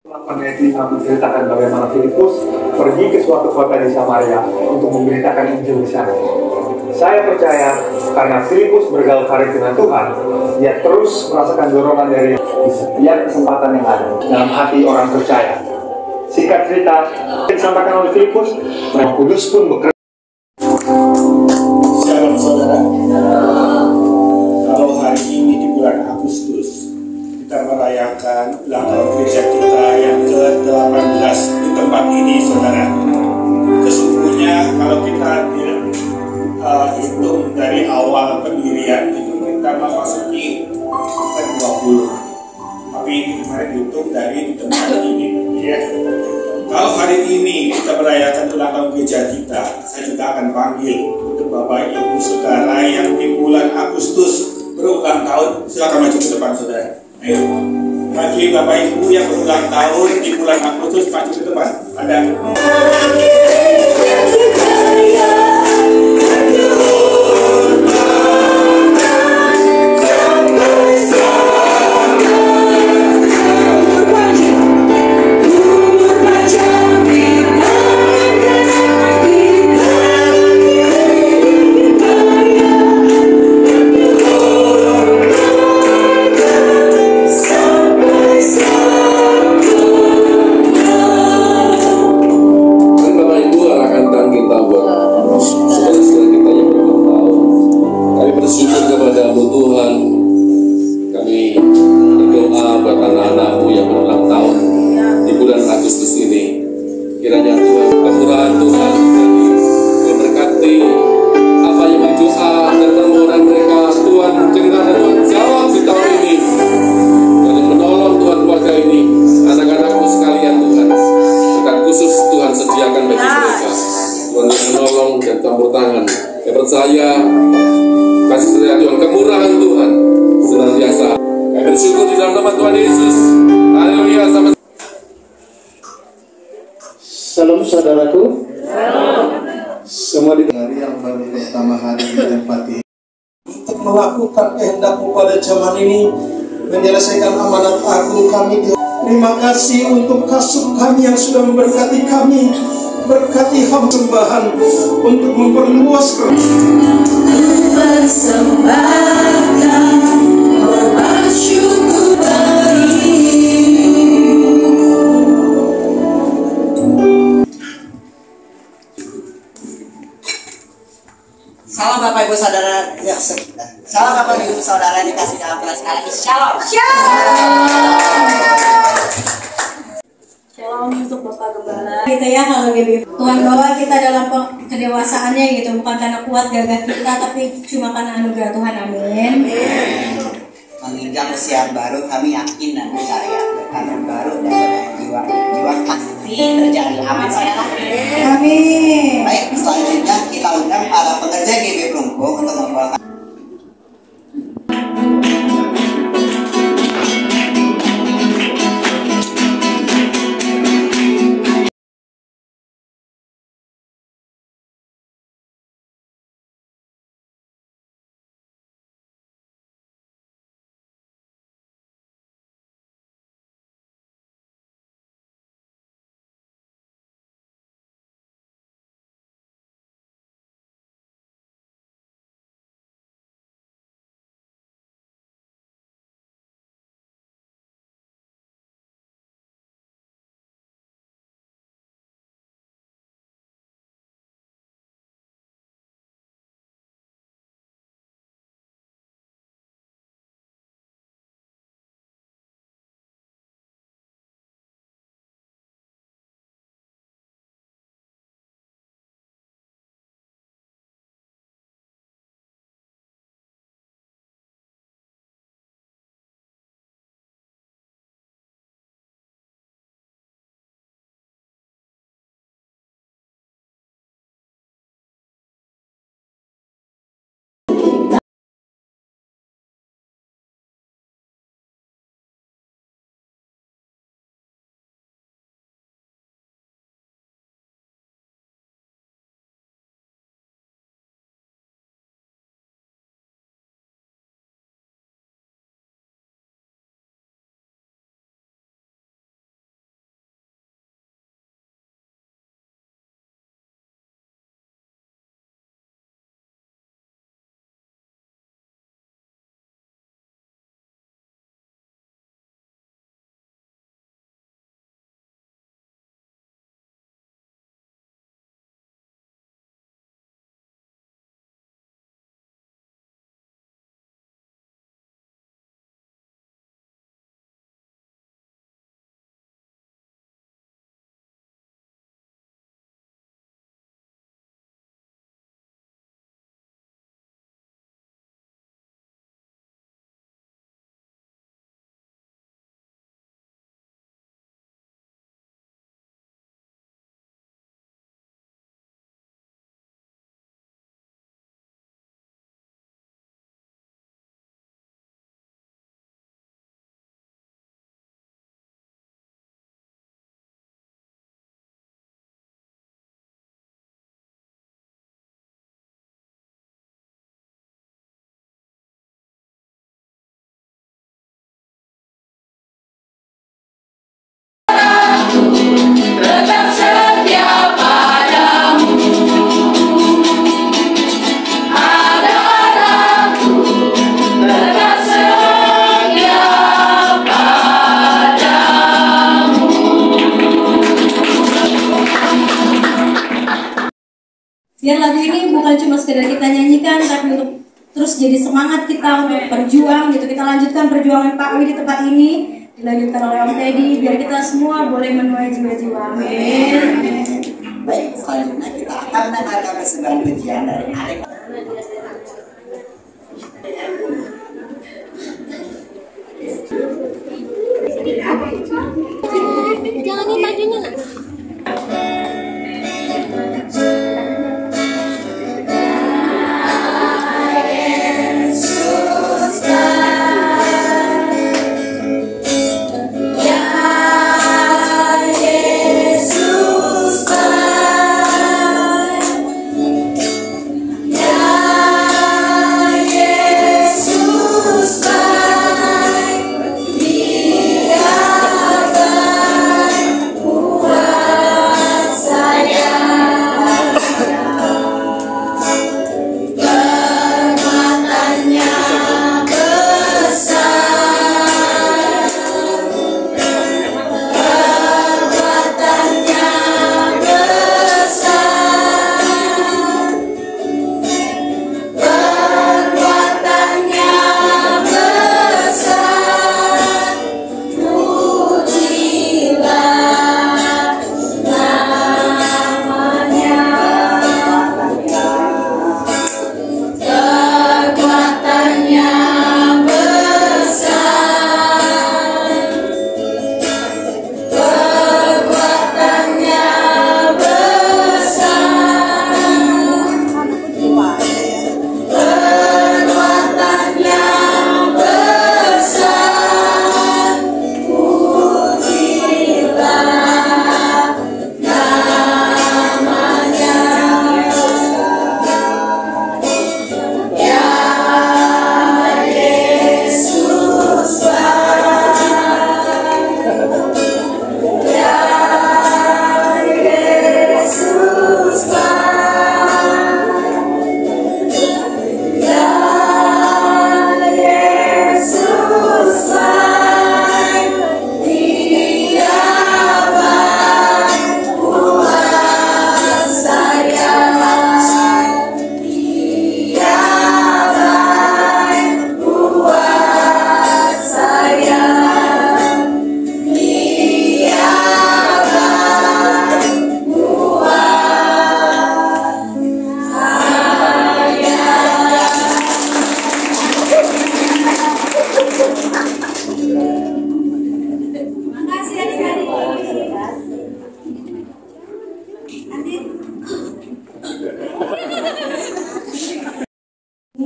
Ayat 5 menceritakan bagaimana Filipus pergi ke suatu kota di Samaria untuk memberitakan Injil di sana. Saya percaya karena Filipus bergaul karib dengan Tuhan, dia terus merasakan dorongan dari di setiap kesempatan yang ada dalam hati orang percaya. Singkat cerita, disampaikan oleh Filipus, Roh Kudus pun bekerja. Shalom saudara. Kalau hari ini di bulan Agustus kita merayakan ulang tahun gereja kita yang ke-18 di tempat ini, saudara. Sesungguhnya kalau kita hitung dari awal pendirian itu kita memasuki ke-20. Tapi kemarin dihitung dari di tempat ini, ya. Kalau hari ini kita merayakan ulang tahun gereja kita, saya juga akan panggil untuk Bapak Ibu Saudara yang di bulan Agustus berulang tahun. Silakan maju ke depan, saudara. Ayo, bagi Bapak Ibu yang berulang tahun di bulan Agustus, maju ke depan. Ada. Kiranya Tuhan, kemurahan Tuhan memberkati apa yang berdoa dan permohonan mereka. Tuhan dengar dan Tuhan jawab di tahun ini. Dan menolong Tuhan keluarga ini, anak-anakmu sekalian Tuhan. Berkat khusus Tuhan sediakan bagi mereka. Tuhan menolong dan campur tangan. Saya percaya kasih setia Tuhan, kemurahan Tuhan senantiasa. Kami bersyukur di dalam nama Tuhan Yesus. Haleluya. Salam saudaraku. Semua di hari yang baru pertama hari di tempat ini Untuk melakukan kehendak-Mu pada zaman ini, menyelesaikan amanat agung kami. Terima kasih untuk kasih kami yang sudah memberkati kami. Berkati hamba sembahan untuk memperluas Salam Bapak Ibu Saudara, salam Bapak Ibu Saudara dikasih dalam Tuhan sekalian. Shalom. Shalom untuk Bapak Gembala. Kita ya kalau gitu. Tuhan bawa kita dalam kedewasaannya gitu, bukan karena kuat gagah kita, tapi cuma karena anugerah Tuhan. Amin. Menginjak usia baru, kami yakin dan percaya berkat baru dan jiwa pasti terjadi. Amin saudara. Amin. Baik, selanjutnya kita undang para pekerja GB Prungkung untuk membawakan Biar lagu ini bukan cuma sekedar kita nyanyikan, tapi untuk terus jadi semangat kita untuk berjuang gitu. Kita lanjutkan perjuangan Pak Wi di tempat ini, dilanjutkan oleh Om Teddy, biar kita semua boleh menuai jiwa-jiwa. Amin. Baik, selanjutnya kita akan mendengarkan persembahan pujian dari Arek. Jangan nih bajunya nak.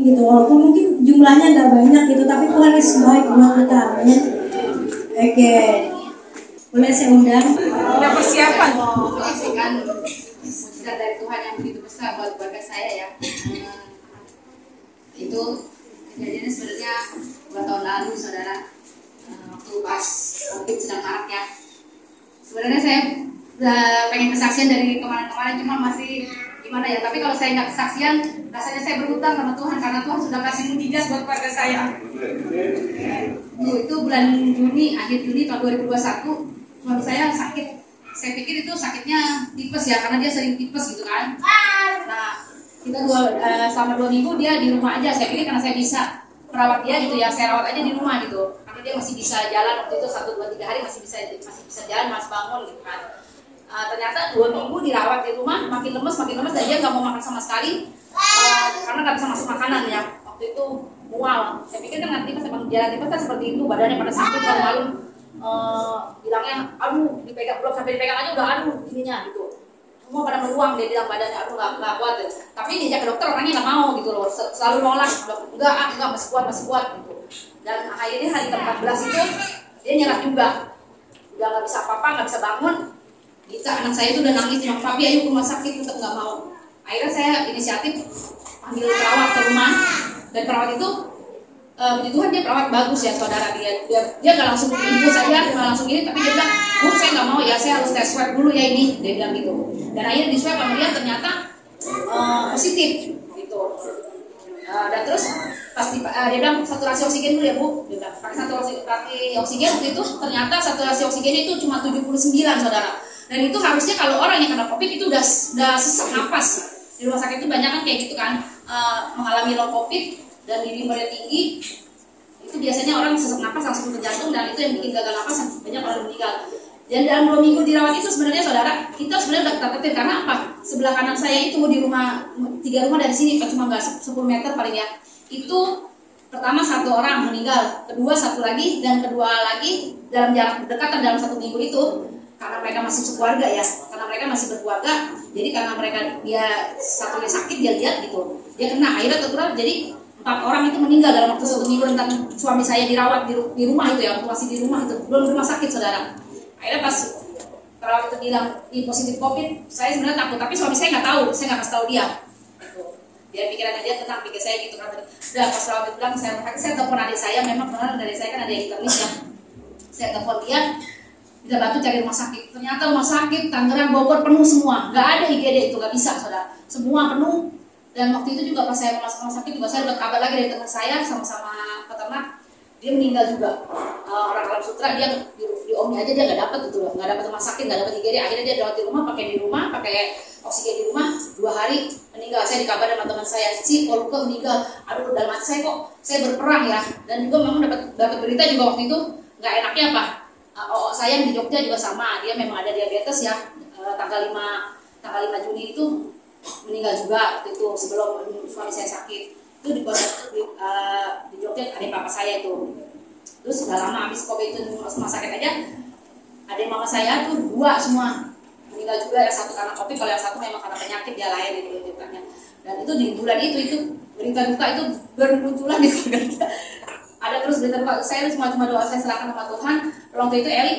Gitu, walaupun mungkin jumlahnya nggak banyak gitu, tapi Tuhan Yesus baik buat kita. Oke, boleh saya undang? Udah persiapan menyaksikan mujizat dari Tuhan yang begitu besar buat keluarga saya ya. Itu kejadiannya sebenarnya 2 tahun lalu, saudara, waktu pas COVID sedang marak ya. Sebenarnya saya pengen kesaksian dari kemarin-kemarin, cuma masih gimana ya, tapi kalau saya nggak kesaksian rasanya saya berhutang sama Tuhan, karena Tuhan sudah kasih mujizat buat keluarga saya. Itu bulan Juni, akhir Juni tahun 2021 suami saya sakit. Saya pikir itu sakitnya tipes ya, karena dia sering tipes gitu kan. Nah, kita selama 2 minggu dia di rumah aja. Saya pikir karena saya bisa merawat dia gitu ya, saya rawat aja di rumah gitu, karena dia masih bisa jalan. Waktu itu 1, 2, 3 hari masih bisa jalan, masih bangun gitu kan. Ternyata 2 minggu dirawat di rumah, makin lemes dan dia nggak mau makan sama sekali, karena nggak bisa masuk makanan ya. Waktu itu mual. Saya pikir kan nanti pas jalan tipes kan seperti itu, badannya pada sakit, malam bilangnya aduh dipegang, belum sampai dipegang aja udah aduh ininya gitu, semua pada meluang, dia bilang badannya aduh nggak kuat gitu. Tapi diajak ke dokter orangnya nggak mau gitu loh, selalu nolak, enggak masih kuat gitu. Dan akhirnya hari ke-14 itu dia nyerah juga, udah nggak bisa apa-apa, nggak bisa bangun. Kita anak saya itu udah nangis, bilang papi ayo ke rumah sakit, tetap nggak mau. Akhirnya saya inisiatif panggil perawat ke rumah, dan perawat itu puji Tuhan dia perawat bagus ya saudara, dia nggak langsung infus saja, nggak langsung ini, tapi dia bilang, Bu saya nggak mau ya, saya harus tes swab dulu ya ini, dia bilang gitu. Dan akhirnya di swab sama dia ternyata positif gitu. Dan terus pas dia bilang saturasi oksigen dulu ya Bu, dia bilang pakai saturasi oksigen. Waktu itu ternyata saturasi oksigennya itu cuma 79 saudara. Dan itu harusnya kalau orang yang kena COVID itu udah sesak napas. di rumah sakit itu banyak kan kayak gitu kan, mengalami long covid dan diri mereka tinggi, itu biasanya orang sesak napas langsung ke jantung dan itu yang bikin gagal napas, banyak orang meninggal. Dan dalam 2 minggu dirawat itu sebenarnya saudara, kita sebenarnya udah ketar-ketir karena apa? Sebelah kanan saya itu di rumah, 3 rumah dari sini, cuma nggak 10 meter paling ya. Itu pertama 1 orang meninggal, kedua 1 lagi, dan kedua lagi dalam jarak berdekatan dalam 1 minggu itu karena mereka masih sekeluarga ya, karena mereka masih berkeluarga, jadi karena mereka dia satunya sakit dia lihat gitu, dia kena akhirnya tertular, jadi 4 orang itu meninggal dalam waktu 1 minggu. Tentang suami saya dirawat di rumah itu ya, waktu masih di rumah itu, belum di rumah sakit saudara. Akhirnya pas perawat itu bilang ini positif COVID, saya sebenarnya takut, tapi suami saya nggak tahu, saya nggak kasih tahu dia. Gitu. Dia pikirannya dia tenang, pikir saya gitu kan. Udah pas perawat itu bilang saya telepon adik saya, memang benar adik saya kan ada yang internis ya. Saya telepon dia, minta bantu cari rumah sakit. Ternyata rumah sakit Tangerang, Bogor penuh semua, nggak ada IGD itu, nggak bisa saudara, semua penuh. Dan waktu itu juga pas saya masuk rumah sakit juga saya dapat kabar lagi dari teman saya sama-sama peternak, dia meninggal juga. Orang Alam Sutra dia di omnya aja dia nggak dapat gitu loh, nggak dapat rumah sakit, nggak dapat IGD. Akhirnya dia dirawat di rumah, pakai oksigen di rumah, 2 hari meninggal. Saya dikabar sama teman saya, Ci, kalau Luka meninggal. Aduh, dalam hati saya kok saya berperang ya. Dan juga memang dapat berita juga waktu itu nggak enaknya apa? Saya di Jogja juga sama, dia memang ada diabetes ya. Tanggal 5 Juni itu meninggal juga waktu itu sebelum suami saya sakit. Itu di Jogja ada papa saya itu. Terus sudah lama habis COVID itu rumah sakit aja, ada mama saya tuh 2 semua meninggal juga, yang 1 karena COVID, kalau yang 1 memang karena penyakit dia lain gitu ceritanya. Dan itu di bulan itu berita duka itu bermunculan di keluarga kita. Ada terus berita duka, saya cuma doa saya serahkan sama Tuhan. Waktu itu Eli,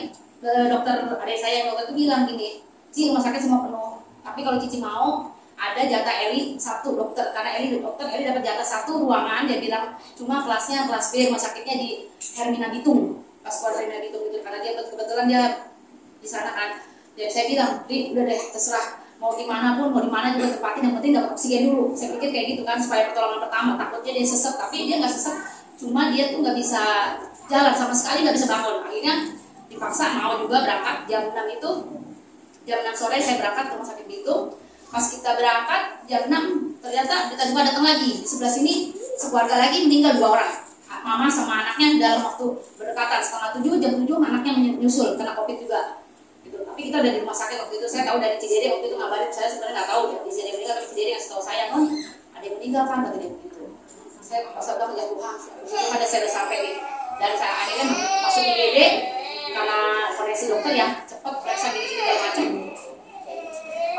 dokter adik saya yang dokter itu bilang gini, Ci, rumah sakit semua penuh, tapi kalau Cici mau ada jatah Eli 1 dokter, karena Eli dokter, Eli dapat jatah 1 ruangan, dia bilang cuma kelasnya kelas B, rumah sakitnya di Hermina Bitung, pas keluar Hermina Bitung itu, karena dia kebetulan dia di sana kan. Jadi saya bilang, Di, udah deh terserah mau di mana pun, mau di mana juga tempatin, yang penting dapat oksigen dulu. Saya pikir kayak gitu kan supaya pertolongan pertama, takutnya dia sesek, tapi dia nggak sesek, cuma dia tuh nggak bisa jalan sama sekali, nggak bisa bangun. Akhirnya dipaksa mau juga berangkat jam 6 itu, jam 6 sore saya berangkat ke rumah sakit Bitung. Pas kita berangkat jam 6 ternyata kita juga datang lagi di sebelah sini, sekeluarga lagi meninggal 2 orang, mama sama anaknya dalam waktu berdekatan. Setengah 7, jam 7 anaknya menyusul kena COVID juga gitu. Tapi kita udah di rumah sakit waktu itu, saya tahu dari Cidede waktu itu ngabarin, saya sebenarnya nggak tahu ya di Cidede meninggal, tapi Cidede ngasih tahu saya, non ada yang meninggal kan, kata dia begitu. Saya pas bilang ya Tuhan, ada saya udah sampai nih, dan saya akhirnya masuk IGD karena koneksi dokter ya cepat periksa gini segala macam.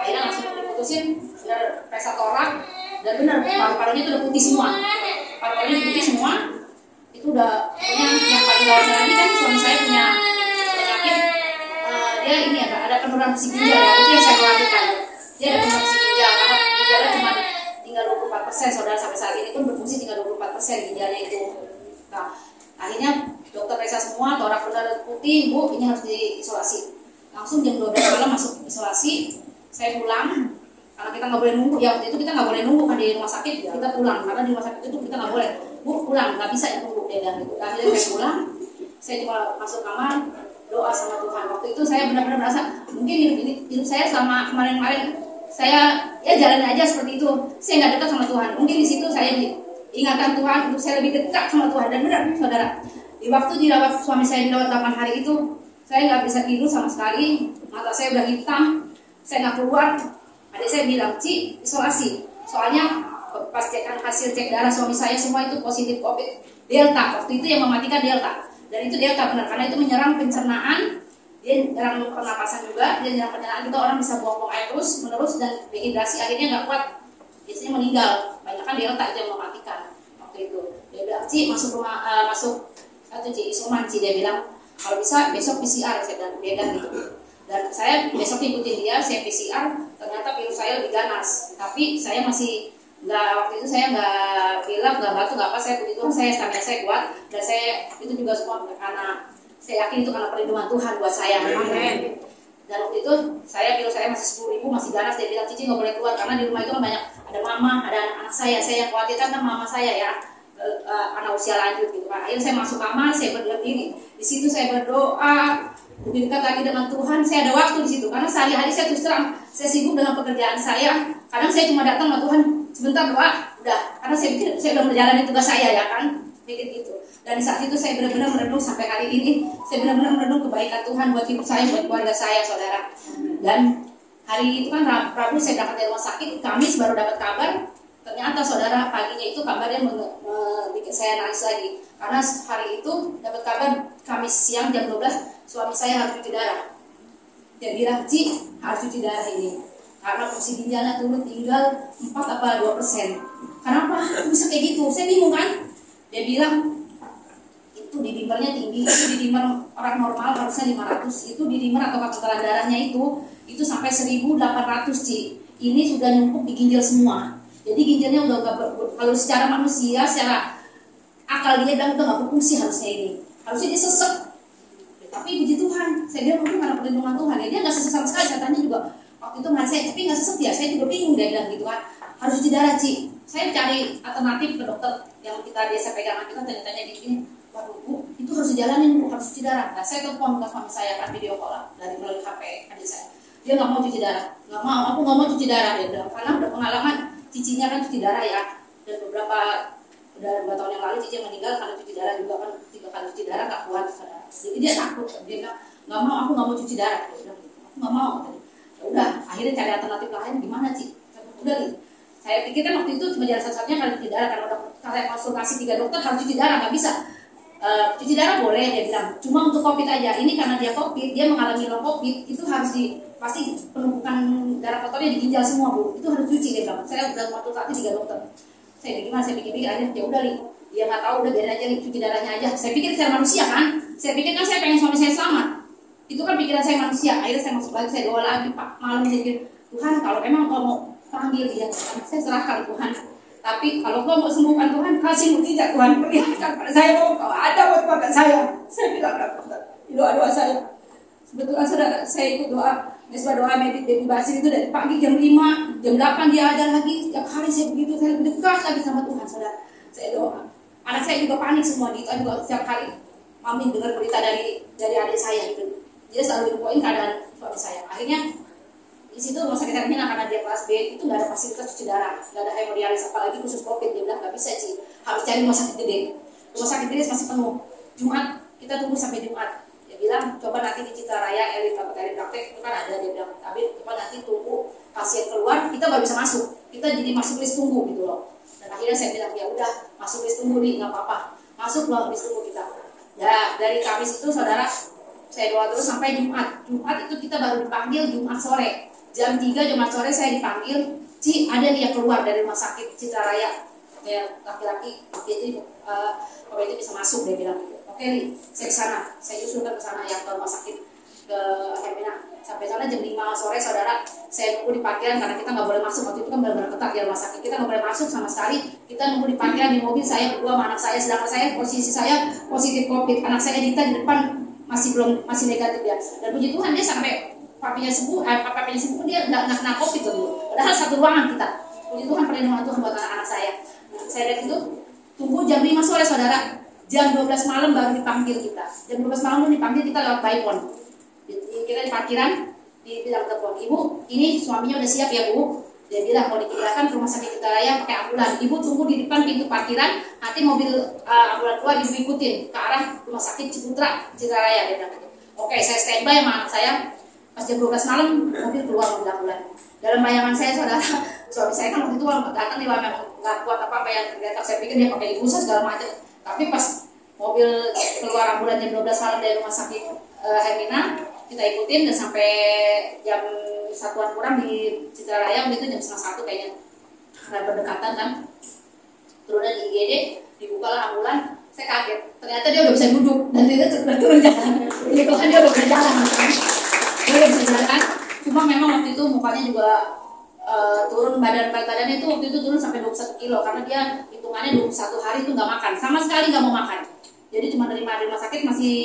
Akhirnya langsung diputusin benar periksa torak, dan benar paru-parunya itu udah putih semua, paru-parunya putih semua. Itu udah pokoknya yang paling gawat lagi kan suami saya punya penyakit, dia ini ada penurunan fungsi ginjal ya, itu yang saya khawatirkan. Dia ada penurunan fungsi ginjal karena ginjalnya cuma tinggal 24%, saudara, sampai saat ini pun berfungsi tinggal 24% ginjalnya itu. Nah akhirnya dokter periksa semua, torak benar putih, Bu ini harus diisolasi. Langsung jam 12 malam masuk isolasi. Saya pulang karena kita nggak boleh nunggu ya, waktu itu kita nggak boleh nunggu kan di rumah sakit, kita pulang karena di rumah sakit itu kita nggak boleh, Bu pulang, nggak bisa ya tunggu dia dan gitu. Akhirnya saya pulang, saya cuma masuk kamar doa sama Tuhan. Waktu itu saya benar-benar merasa mungkin hidup saya selama kemarin-kemarin saya ya jalan aja seperti itu, saya nggak dekat sama Tuhan. Mungkin di situ saya diingatkan Tuhan untuk saya lebih dekat sama Tuhan. Dan benar saudara, di waktu dirawat suami saya dirawat 8 hari itu, saya nggak bisa tidur sama sekali, mata saya udah hitam. Saya nggak keluar, adik saya bilang, Ci, isolasi. Soalnya pas hasil cek darah suami saya semua itu positif COVID Delta. Waktu itu yang mematikan Delta. Dan itu Delta benar, karena itu menyerang pencernaan, dia menyerang pernapasan juga, dia menyerang pencernaan, kita orang bisa buang-buang air terus menerus dan dehidrasi, akhirnya nggak kuat, biasanya meninggal. Banyak kan Delta itu yang mematikan waktu itu. Dia bilang, Ci, masuk rumah, masuk satu Ci, isoman Ci, dia bilang, kalau bisa besok PCR, saya bilang, dia kan gitu. Dan saya besok ikutin dia, saya PCR, ternyata virus saya lebih ganas. Tapi saya masih nggak, waktu itu saya nggak pilek, nggak batuk, nggak apa, saya puji Tuhan, stamina saya kuat. Dan saya itu juga semua karena saya yakin itu karena perlindungan Tuhan buat saya. Amin. Dan waktu itu saya virus saya masih 10.000, masih ganas. Dia bilang, Cici nggak boleh keluar karena di rumah itu kan banyak, ada mama, ada anak-anak saya yang khawatirkan kan mama saya ya, anak usia lanjut gitu kan. Akhirnya saya masuk kamar, saya berdiam diri. Di situ saya berdoa, lebih dekat lagi dengan Tuhan. Saya ada waktu di situ karena sehari-hari saya terus terang saya sibuk dengan pekerjaan saya. Kadang saya cuma datang sama Tuhan sebentar doa, udah. Karena saya pikir saya udah menjalani tugas saya ya kan, pikir gitu. Dan di saat itu saya benar-benar merenung sampai hari ini. Saya benar-benar merenung kebaikan Tuhan buat hidup saya, buat keluarga saya, saudara. Dan hari itu kan Rabu saya berangkat dari rumah sakit, Kamis baru dapat kabar. Ternyata saudara paginya itu kabarnya bikin saya nangis lagi. Karena hari itu dapat kabar Kamis siang jam 12 suami saya harus cuci darah. Dia bilang, Ci harus cuci darah ini karena fungsi ginjalnya turun tinggal 4 apa 2%. Kenapa bisa kayak gitu? Saya bingung kan. Dia bilang itu di dimernya tinggi, itu di dimer orang normal harusnya 500, itu di dimer atau kekebalan darahnya itu sampai 1800 Ci. Ini sudah numpuk di ginjal semua. Jadi ginjalnya udah gak kalau secara manusia, secara akal dia bilang udah gak berfungsi harusnya ini. Harusnya dia sesek. Tapi puji Tuhan, saya bilang mungkin karena perlindungan Tuhan ya, dia gak sesek sama sekali. Saya tanya juga waktu itu nggak saya, tapi gak sesek ya. Saya juga bingung dia bilang gitu kan. Harus cuci darah Ci. Saya cari alternatif ke dokter yang kita biasa pegangan, kita tanya-tanya gini. Waduh Bu, itu harus dijalanin Bu, harus cuci darah. Nah saya telepon ke suami saya kan video call dari melalui HP adik saya. Dia nggak mau cuci darah, nggak mau. Aku nggak mau cuci darah dia bilang karena udah pengalaman cicinya kan cuci darah ya. Dan udah 2 tahun yang lalu cici meninggal karena cuci darah juga kan 3 kali cuci darah nggak kuat. Jadi dia takut, dia bilang nggak mau, aku nggak mau cuci darah. Dia bilang aku nggak mau. Ya udah, akhirnya cari alternatif lain gimana Ci? Udah nih. Saya pikir kan waktu itu cuma jalan satu-satunya kalau cuci darah karena udah saya konsultasi 3 dokter harus cuci darah nggak bisa. Cuci darah boleh dia bilang, cuma untuk COVID aja. Ini karena dia COVID, dia mengalami long COVID, itu harus pasti penumpukan darah kotornya di ginjal semua Bu. Itu harus cuci dia bilang. Saya udah konsultasi 3 dokter. Saya gimana? Saya pikir-pikir akhirnya ya udah Li. Dia nggak tahu udah biarin aja cuci darahnya aja. Saya pikir saya manusia kan. Saya pikir kan saya pengen suami saya selamat. Itu kan pikiran saya manusia. Akhirnya saya masuk lagi, saya doa lagi Pak malam saya pikir Tuhan kalau emang kau mau panggil dia, saya serahkan Tuhan. Tapi kalau kau mau sembuhkan Tuhan, kasih mukjizat Tuhan, perlihatkan pada saya bahwa kau ada buat keluarga saya. Saya bilang di doa-doa saya. Sebetulnya saudara, saya ikut doa, mesbah doa medit Dewi Basir itu dari pagi jam 5, jam 8 dia ada lagi. Setiap hari saya begitu, saya lebih dekat lagi sama Tuhan, saudara. Saya doa. Anak saya juga panik semua gitu, juga setiap hari mami dengar berita dari adik saya gitu. Dia selalu infoin keadaan suami saya. Akhirnya di situ rumah sakit Hermina karena dia kelas B itu nggak ada fasilitas cuci darah, nggak ada hemodialis apalagi khusus COVID. Dia bilang nggak bisa Ci, harus cari rumah sakit gede. Rumah sakit gede masih penuh. Jumat kita tunggu sampai Jumat. Dia bilang coba nanti di Citra Raya elit praktek itu kan ada, dia bilang tapi coba nanti tunggu pasien keluar kita baru bisa masuk. Kita jadi masuk list tunggu gitu loh. Dan akhirnya saya bilang ya udah masuk list tunggu nih nggak apa-apa, masuk loh list tunggu kita. Ya dari Kamis itu saudara saya doa terus sampai Jumat. Jumat itu kita baru dipanggil Jumat sore. Jam 3 Jumat sore saya dipanggil, Ci ada nih yang keluar dari rumah sakit Citra Raya, kayak laki-laki, jadi kalau itu bisa masuk dia bilang gitu. Oke nih, saya ke sana, saya usulkan ke sana yang ke rumah sakit ke Hermina. Sampai sana jam 5 sore saudara, saya nunggu di parkiran karena kita nggak boleh masuk waktu itu kan benar-benar ketat di rumah sakit. Kita nggak boleh masuk sama sekali. Kita nunggu di parkiran di mobil saya berdua sama anak saya, sedangkan saya posisi saya positif COVID. Anak saya Dita di depan masih negatif ya. Dan puji Tuhan dia sampai papinya sembuh dia nggak kena COVID dulu. Padahal satu ruangan kita. Puji Tuhan perlindungan Tuhan buat anak-anak saya. Nah, saya lihat itu tunggu jam 5 sore saudara. Jam 12 malam baru dipanggil kita. Jam 12 malam dipanggil kita lewat by phone. Kita di parkiran bilang telepon, Ibu, ini suaminya udah siap ya Bu. Dia bilang mau dipindahkan ke rumah sakit Citra Raya pakai ambulan. Ibu tunggu di depan pintu parkiran. Nanti mobil ambulan keluar ibu ikutin ke arah rumah sakit Citra Raya. Dia bilang gitu. Oke, saya standby sama anak saya. Pas jam 12 malam mobil keluar mobil ambulan. Dalam bayangan saya saudara, suami saya kan waktu itu kalau datang dia memang nggak kuat apa yang terlihat. Saya pikir dia pakai busa segala macam. Tapi pas mobil keluar ambulan jam 12 malam dari rumah sakit Hermina, kita ikutin dan sampai jam 1-an kurang di Citra Raya, itu jam 12:30 kayaknya. Karena berdekatan kan, turunnya di IGD, dibukalah ambulan. Saya kaget, ternyata dia udah bisa duduk dan dia udah turun jalan. Jadi kan dia udah berjalan. Dia udah bisa jalan, cuma memang waktu itu mukanya juga turun, badannya itu waktu itu turun sampai 21 kilo karena dia hitungannya 21 hari itu nggak makan, sama sekali nggak mau makan. Jadi cuma dari rumah sakit masih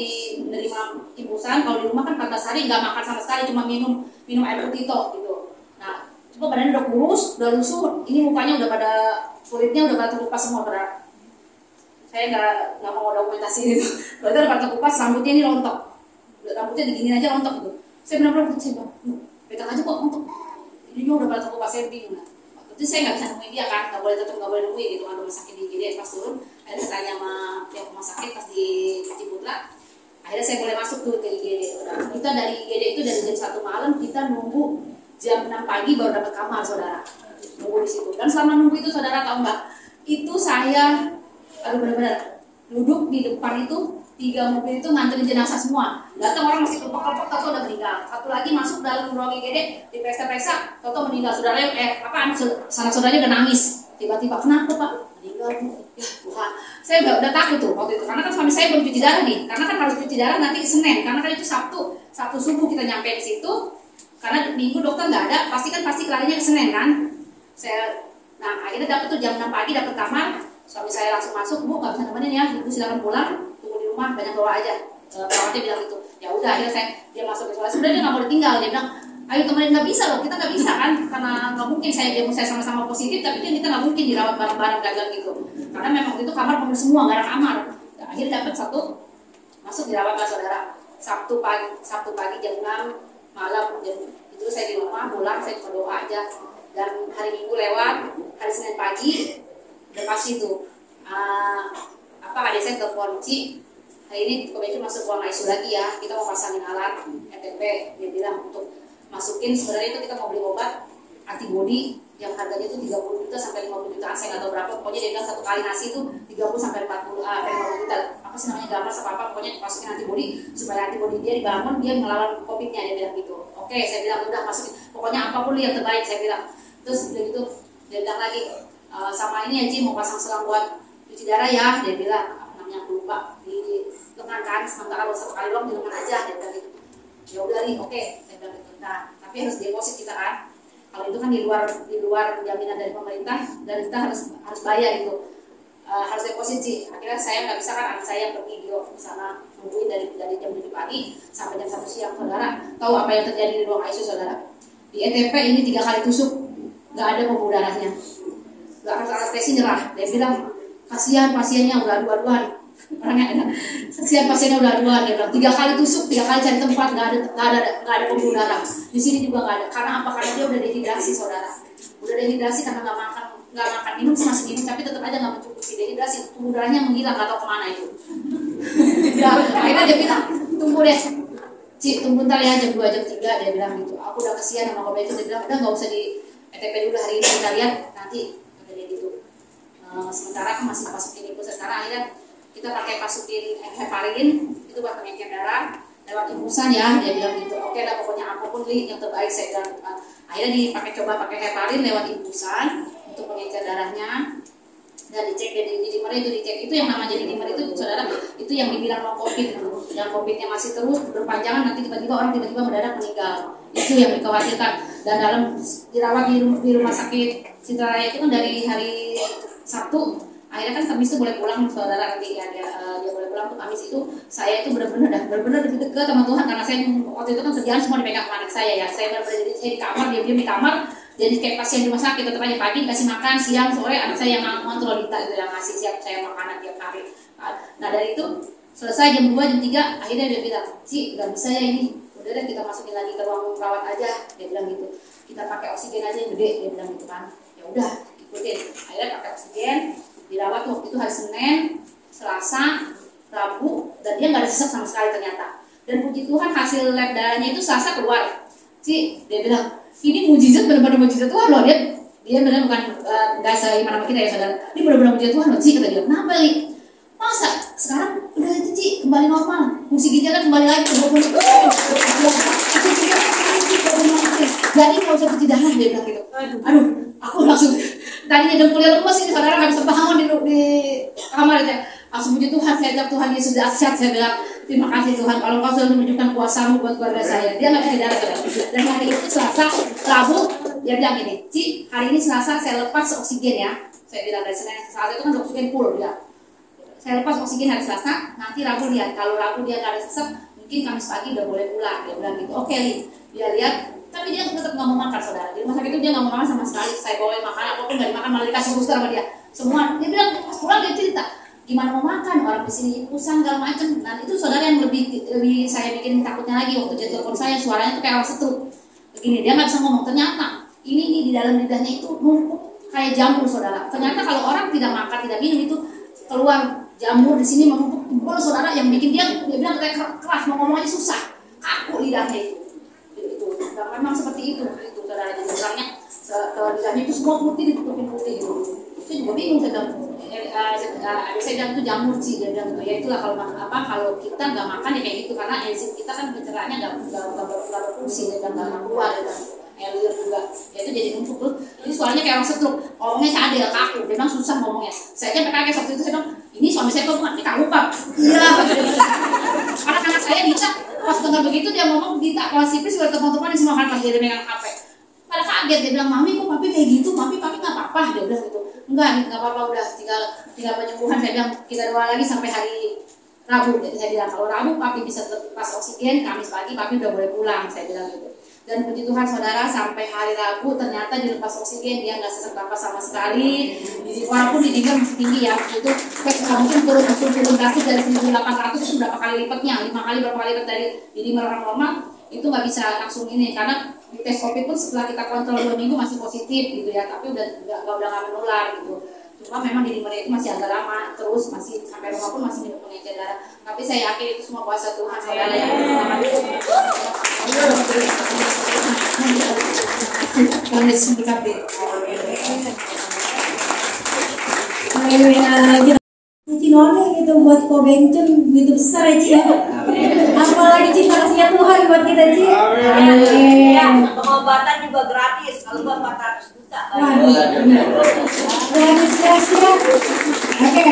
menerima infusan, kalau di rumah kan 14 hari nggak makan sama sekali, cuma minum air putih gitu. Nah, coba badannya udah kurus, udah lusuh, ini mukanya udah pada kulitnya udah pada terkelupas semua berat. Saya nggak mau dokumentasi itu. Berarti udah pada terkelupas, rambutnya ini rontok. rambutnya diginiin aja rontok gitu. Saya benar-benar kecewa, betak aja kok rontok. Ini udah pada toko pasien bingung. Itu saya nggak bisa nemuin dia kan, nggak boleh nemuin gitu kan, rumah sakit di IGD pas turun. Akhirnya saya tanya sama pihak rumah sakit pas di Ciputra, akhirnya saya boleh masuk tuh ke IGD. Kita dari IGD itu dari jam 1 malam kita nunggu jam 6 pagi baru dapat kamar saudara, nunggu di situ. Dan selama nunggu itu saudara tahu nggak, itu saya benar-benar duduk di depan itu 3 mobil itu nganterin jenazah semua. Datang orang masih kelepek-kelepek, tahu udah meninggal. Satu lagi masuk dalam ruang IGD, diperiksa-periksa, tahu meninggal. Saudara sanak saudaranya udah nangis. Tiba-tiba, kenapa Pak? Meninggal. Ya Tuhan, saya udah takut tuh waktu itu. Karena kan suami saya belum cuci darah nih. Karena kan harus cuci darah nanti Senin. Karena kan itu Sabtu subuh kita nyampe di situ. Karena Minggu dokter nggak ada, pasti larinya ke Senin kan. Nah akhirnya dapat tuh jam 6 pagi dapat kamar. Suami saya langsung masuk, Bu nggak bisa nemenin ya, Ibu silakan pulang, tunggu di rumah, banyak doa aja. Perawatnya bilang gitu. Ya udah, akhirnya dia masuk ke sekolah. Sebenarnya dia nggak mau ditinggal, dia bilang, ayo temenin, nggak bisa loh, kita nggak bisa kan, karena nggak mungkin saya sama-sama positif, tapi kan kita nggak mungkin dirawat bareng-bareng gagal gitu. Karena memang itu kamar penuh semua, nggak ada kamar. Nah, akhirnya dapat satu masuk dirawat lah saudara. Sabtu pagi jam 6 malam itu saya di rumah, pulang saya cuma doa aja. Dan hari Minggu lewat, hari Senin pagi udah pasti tuh adik saya telepon, Ci, hari ini kebetulan masuk ruang ICU lagi ya, kita mau pasangin alat ETP. Dia bilang untuk masukin, sebenarnya itu kita mau beli obat antibody yang harganya itu 30 juta sampai 50 jutaan, saya nggak tahu berapa, pokoknya dia bilang satu kali nasi itu 30 sampai 50 juta, apa sih namanya gambar apa pokoknya masukin antibody supaya antibody dia dibangun, dia ngelawan COVID-nya, dia bilang gitu. Oke, saya bilang udah masukin, pokoknya apapun yang terbaik saya bilang. Terus begitu dia bilang lagi, sama ini ya Ci, mau pasang selang buat cuci darah ya, dia bilang, apa namanya aku lupa, di lengan kan, sementara buat 1 kali doang di lengan aja, dia bilang gitu. Ya udah nih, oke, saya bilang gitu. Nah, tapi harus deposit kita kan, kalau itu kan di luar jaminan dari pemerintah, dan kita harus bayar itu, harus deposit sih. Akhirnya saya nggak bisa kan, anak saya pergi di sana nungguin dari jam 7 pagi sampai jam 1 siang, saudara. Tahu apa yang terjadi di ruang ICU saudara? Di ETP ini 3 kali tusuk, nggak ada pembuluh darahnya. Anestesi nyerah, dia bilang kasihan pasiennya udah dua-duaan, orangnya enak, kasihan pasiennya udah dua-duaan, dia bilang 3 kali tusuk, 3 kali cari tempat, nggak ada pembuluh darah, di sini juga nggak ada, karena apa? Karena dia udah dehidrasi saudara, udah dehidrasi karena nggak makan minum sih masih minum, tapi tetap aja nggak mencukupi, dehidrasi, pembuluh darahnya menghilang, nggak tahu kemana itu. Ya, akhirnya dia bilang tunggu deh, Ci, tunggu ntar ya jam 2 jam 3, dia bilang gitu. Aku udah kasihan sama korban itu, dia bilang udah nggak usah di ETP dulu hari ini, kita lihat nanti. Sementara kan masih masukin infus, sekarang akhirnya kita pakai masukin heparin itu buat pengencer darah lewat infusan ya, dia bilang gitu. Oke lah, pokoknya apapun yang terbaik saya bilang. Akhirnya coba pakai heparin lewat infusan untuk pengencer darahnya, dan dicek di dimer itu dicek, itu yang namanya dimer itu saudara, itu yang dibilang long covid, yang covidnya masih terus berpanjangan, nanti tiba-tiba orang mendadak meninggal, itu yang dikhawatirkan. Dan dalam dirawat di rumah sakit Citra Raya itu kan dari hari Sabtu, akhirnya kan Kamis itu boleh pulang saudara, nanti ya dia boleh pulang tuh Kamis itu. Saya itu benar-benar lebih dekat sama Tuhan, karena saya waktu itu kan kerjaan semua dipegang anak saya ya, saya benar-benar saya di kamar, dia di kamar, jadi kayak pasien di rumah sakit, tetap aja pagi dikasih makan, siang sore anak saya yang ngontrol Dita itu yang ngasih siap saya makanan tiap hari. Nah dari itu selesai jam 2 jam 3, akhirnya dia bilang, Ci nggak bisa ya ini, udah deh kita masukin lagi ke ruang perawat aja, dia bilang gitu, kita pakai oksigen aja yang gede, dia bilang gitu kan. Ya udah ikutin, akhirnya pakai oksigen, dirawat waktu itu hari Senin, Selasa, Rabu, dan dia nggak ada sesak sama sekali ternyata. Dan puji Tuhan hasil lab darahnya itu Selasa keluar. Ci, dia bilang ini mujizat, benar-benar mujizat Tuhan loh, dia benar bukan nggak seiman sama kita ya saudara, ini benar-benar mujizat Tuhan loh Ci, kata dia. Kenapa Li? Masa sekarang udah itu Ci kembali normal, fungsi ginjalnya kembali lagi ke 20. Jadi nggak usah cuci darah, dia bilang gitu. Aduh, aku langsung tadinya dengkulnya lemes ini saudara, nggak bisa bangun di kamar aja. Langsung puji Tuhan, saya bilang Tuhan Yesus dahsyat, saya bilang terima kasih Tuhan kalau Kau sudah menunjukkan kuasa-Mu buat keluarga saya. Dia nggak bisa darah saudara. Dan hari itu Selasa, Rabu, dia bilang gini, Ci hari ini Selasa saya lepas oksigen ya. Saya bilang dari Senin Selasa itu kan oksigen full dia. Saya lepas oksigen hari Selasa, nanti Rabu lihat, kalau Rabu dia nggak ada sesek, mungkin Kamis pagi udah boleh pulang. Dia bilang gitu. Oke Li, dia lihat. Tapi dia tetap nggak mau makan saudara, di rumah sakit itu dia nggak mau makan sama sekali. Saya bawain makanan apapun nggak dimakan, malah dikasih booster sama dia semua. Dia bilang pas pulang dia cerita, gimana mau makan, orang di sini pusing segala macam. Nah itu saudara yang lebih saya bikin takutnya lagi waktu dia telepon saya, suaranya tuh kayak orang setruk begini, dia nggak bisa ngomong. Ternyata ini di dalam lidahnya itu numpuk kayak jamur saudara. Ternyata kalau orang tidak makan tidak minum itu keluar jamur di sini menumpuk di mulut saudara, yang bikin dia bilang kayak keras, mau ngomong aja susah, kaku lidahnya itu. Dan memang seperti itu saudara. Jadi bilangnya lidahnya itu semua putih, ditutupin putih gitu. Saya juga bingung, saya bilang itu jamur sih, dia bilang gitu. Ya itulah kalau kita nggak makan ya kayak gitu, karena enzim kita kan pencernaannya nggak berfungsi dan nggak keluar dan elir juga, ya itu jadi numpuk tuh. Jadi suaranya kayak orang setruk, ngomongnya cadel, kaku, memang susah ngomongnya. Saya aja kaget waktu itu, saya bilang ini suami saya kok bukan kaku pak? Iya, anak-anak saya Dita pas dengar begitu dia ngomong, Dita kalau sipis udah teman-teman di semua kan pas dia megang HP. Pada kaget, dia bilang, mami kok papi kayak gitu, papi nggak apa-apa, dia bilang gitu. Enggak apa-apa, udah tinggal penyembuhan. Saya bilang kita doa lagi sampai hari Rabu. Jadi saya bilang kalau Rabu papi bisa lepas oksigen, Kamis pagi papi udah boleh pulang, saya bilang gitu. Dan puji Tuhan saudara, sampai hari Rabu ternyata dilepas oksigen, dia nggak sesak napas sama sekali. Walaupun di dingin masih tinggi ya, itu mungkin turun drastis dari 1.800 itu berapa kali lipatnya, 5 kali berapa kali lipat dari dingin orang normal. Itu nggak bisa langsung ini, karena di tes COVID pun setelah kita kontrol 2 minggu masih positif gitu ya, tapi udah nggak menular gitu. Cuma memang di dimana itu masih agak lama, terus masih sampai rumah pun masih minum pengecek darah. Tapi saya yakin itu semua kuasa Tuhan saudara yang bernama Tuhan Yesus berkati. Cinone gitu buat Ko Bencun begitu besar ya Ci ya. Apalagi cinta kasihnya Tuhan buat kita Ci. Amin. Pengobatan juga gratis, kalau 400 juta. Gratis ya. Oke.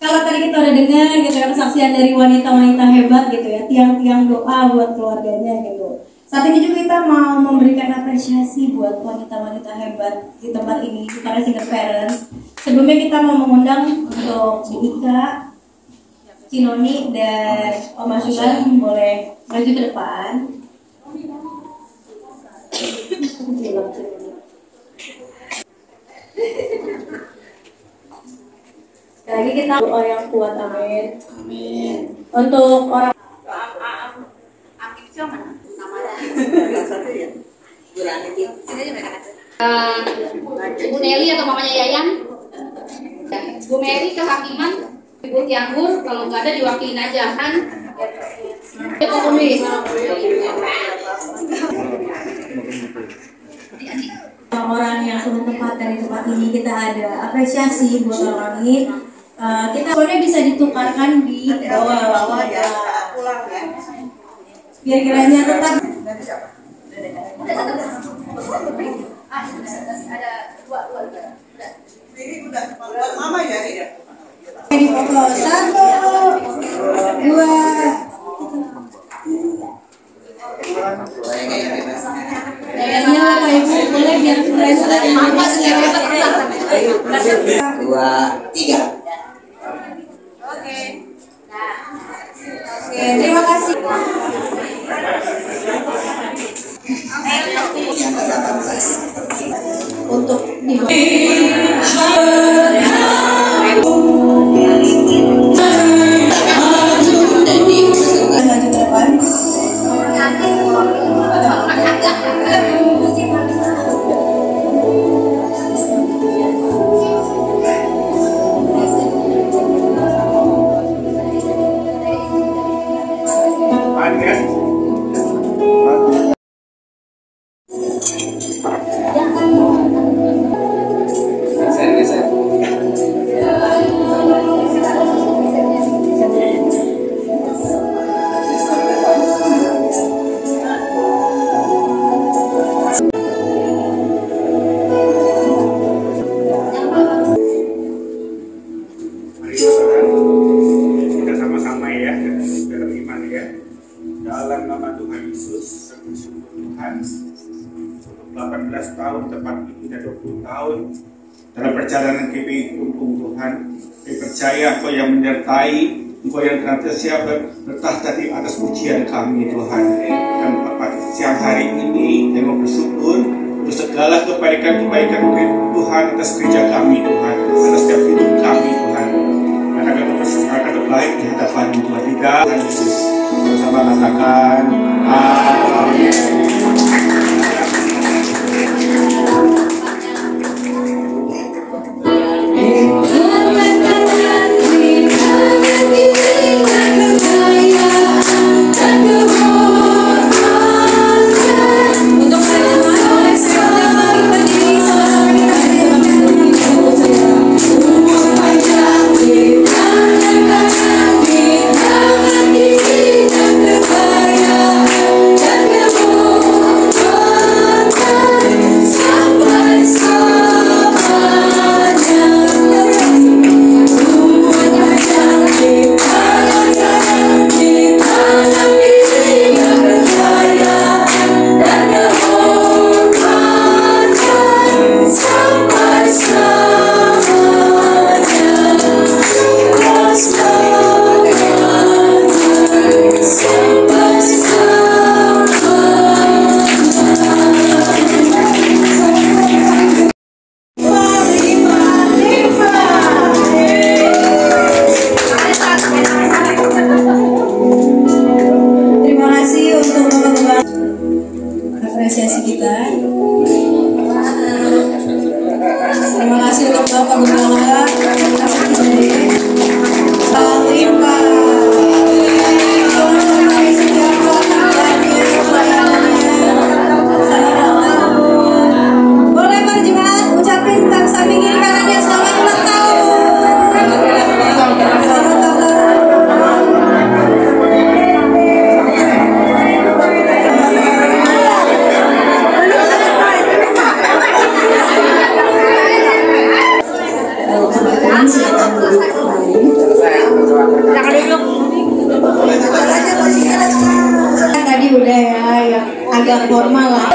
Kalau tadi kita udah dengar gitu ya kesaksian dari wanita-wanita hebat gitu ya, tiang-tiang doa buat keluarganya gitu. Saat ini juga kita mau memberikan apresiasi buat wanita-wanita hebat di tempat ini, para single parents. Sebelumnya kita mau mengundang untuk Ika, Cinoni, dan Om Asulan boleh maju ke depan. Sekali lagi kita doa yang kuat, amin. Amin. Untuk orang Bu Nelly atau mamanya Yayan, Bu Mary kehakiman, Ibu Tianggur, kalau nggak ada diwakilin aja kan. Orang yang turun tempat dari tempat ini kita ada apresiasi buat orang ini. Kita boleh bisa ditukarkan di bawah ya. Biar kiranya tetap. Ada dua. Ini udah mama ya. Di foto 1, 2. Kayaknya Pak Ibu boleh biar mulai selesai. 2, 3. Oke, terima kasih. Untuk di maju ke depan. Dalam nama Tuhan Yesus, Tuhan 18 tahun tepat ini dan 20 tahun dalam perjalanan KPI Untung Tuhan, kami percaya Engkau yang menyertai, Engkau yang senantiasa bertahta di atas pujian kami Tuhan. Dan Bapak siang hari ini kami bersyukur untuk segala kebaikan Tuhan atas gereja kami Tuhan, atas setiap hidup kami Tuhan. akan terbaik di hadapan Tuhan kita. Tuhan Yesus bersama katakan amin. Apresiasi kita. Terima kasih untuk Bapak Gembala. Boleh berjemaat ucapin tentang samping kiri kanannya selamat ulang tahun. Tadi udah ya, yang agak formal lah.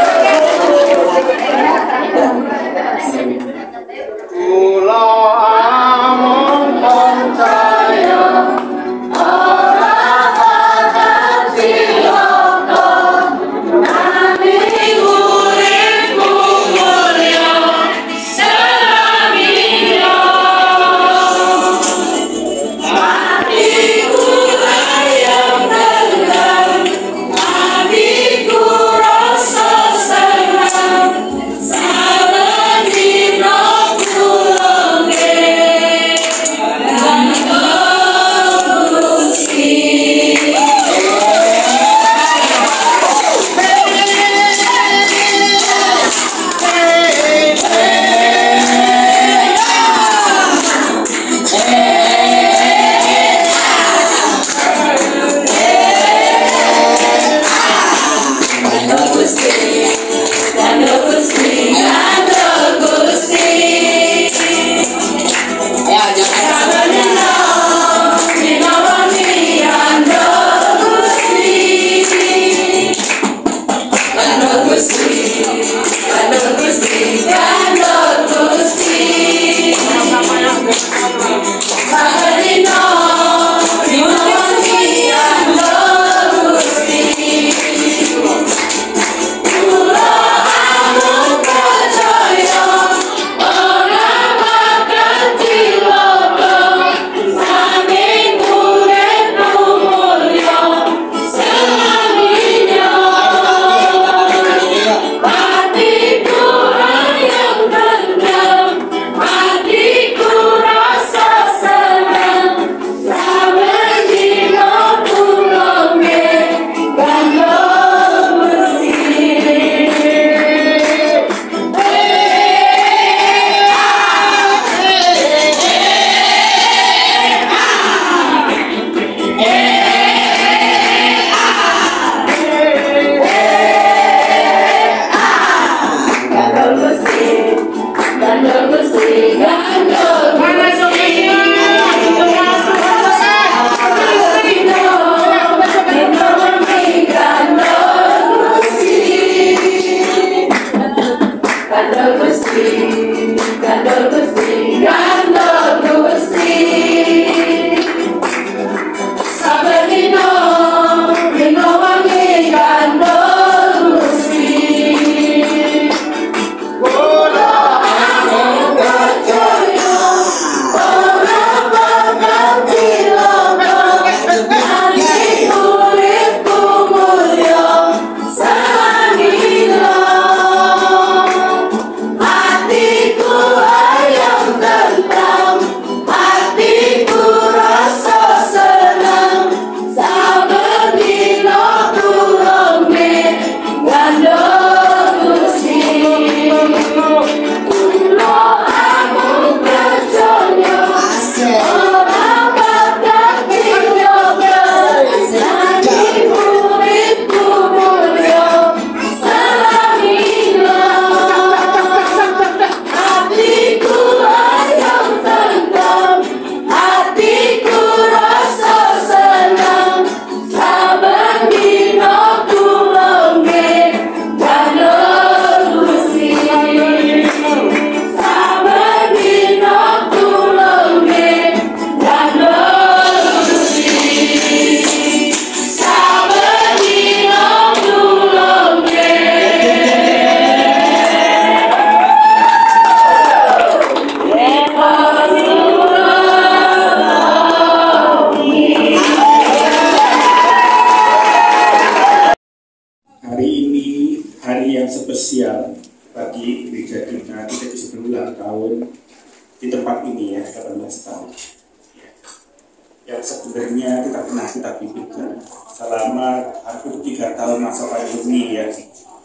hari yang spesial bagi gereja kita. Kita bisa berulang tahun di tempat ini ya, 18 tahun. Yang sebenarnya kita pernah kita pikirkan selama hampir 3 tahun masa pandemi ya,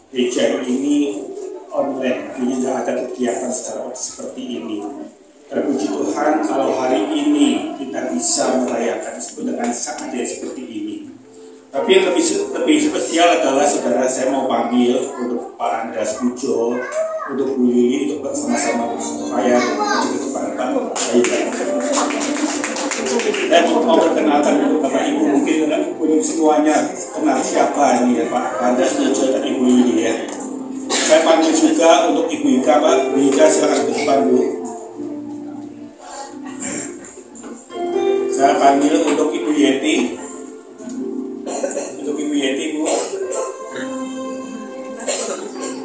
gereja ini online, artinya tidak ada kegiatan seperti ini. Dan puji Tuhan kalau hari ini kita bisa merayakan dengan saat yang seperti ini. Tapi yang lebih spesial adalah saudara, saya mau panggil untuk Pak Andreas Pujo, untuk Bu Lili, untuk bersama-sama supaya maju ke depan. Dan mau perkenalkan untuk Bapak Ibu, mungkin belum semuanya kenal siapa ini ya, Pak Andreas Pujo dan Ibu Lili ya. Saya panggil juga untuk Ibu Ika, Pak. Ibu Ika silakan ke depan Bu. Saya panggil untuk Ibu Yeti. Untuk Ibu Yeti Bu.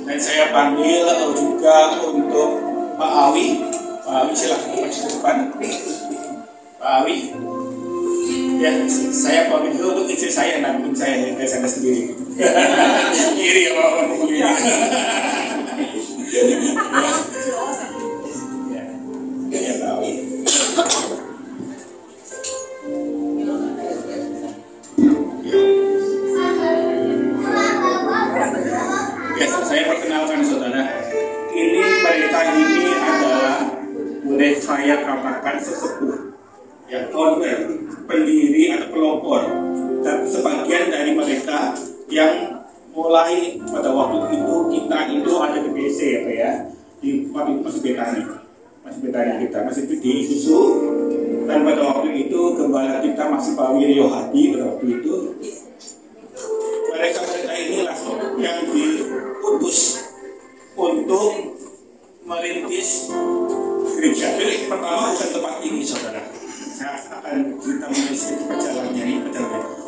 Dan saya panggil juga untuk Pak Awi. Pak Awi silakan maju ke depan. Pak Awi. Ya, saya panggil juga untuk istri saya, nampilin saya sendiri. Iri ya Pak Awi. Ya, Pak Awi. Saya perkenalkan saudara, mereka ini adalah, boleh saya katakan sesepuh, ya, founder, pendiri atau pelopor, dan sebagian dari mereka yang mulai pada waktu itu kita itu ada di BC ya Pak ya, di masih Betani kita masih di Susu, dan pada waktu itu gembala kita masih Pak Wiryo Hadi pada waktu itu. Mereka inilah yang diutus untuk merintis gereja. Jadi pertama bukan tempat ini saudara. Saya akan cerita mengenai perjalanannya ini.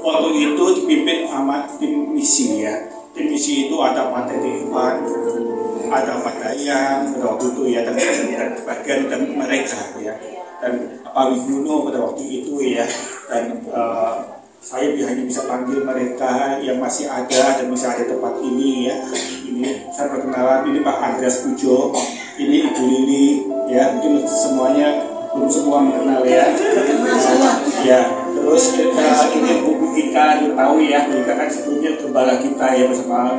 Waktu itu dipimpin sama tim misi ya. Tim misi itu ada Pak Tetipan, ada Pak Dayang pada waktu itu ya, dan bagian dan mereka ya, dan Pak Wiguno pada waktu itu ya, dan saya hanya bisa panggil mereka yang masih ada dan masih ada tempat ini ya. Ini saya perkenalan, ini Pak Andreas Pujo, ini Ibu Lili ya, mungkin semuanya belum semua mengenal ya. Ya, terus ini Bu Ika tahu ya, Bu Ika kan sebelumnya gembala kita ya bersama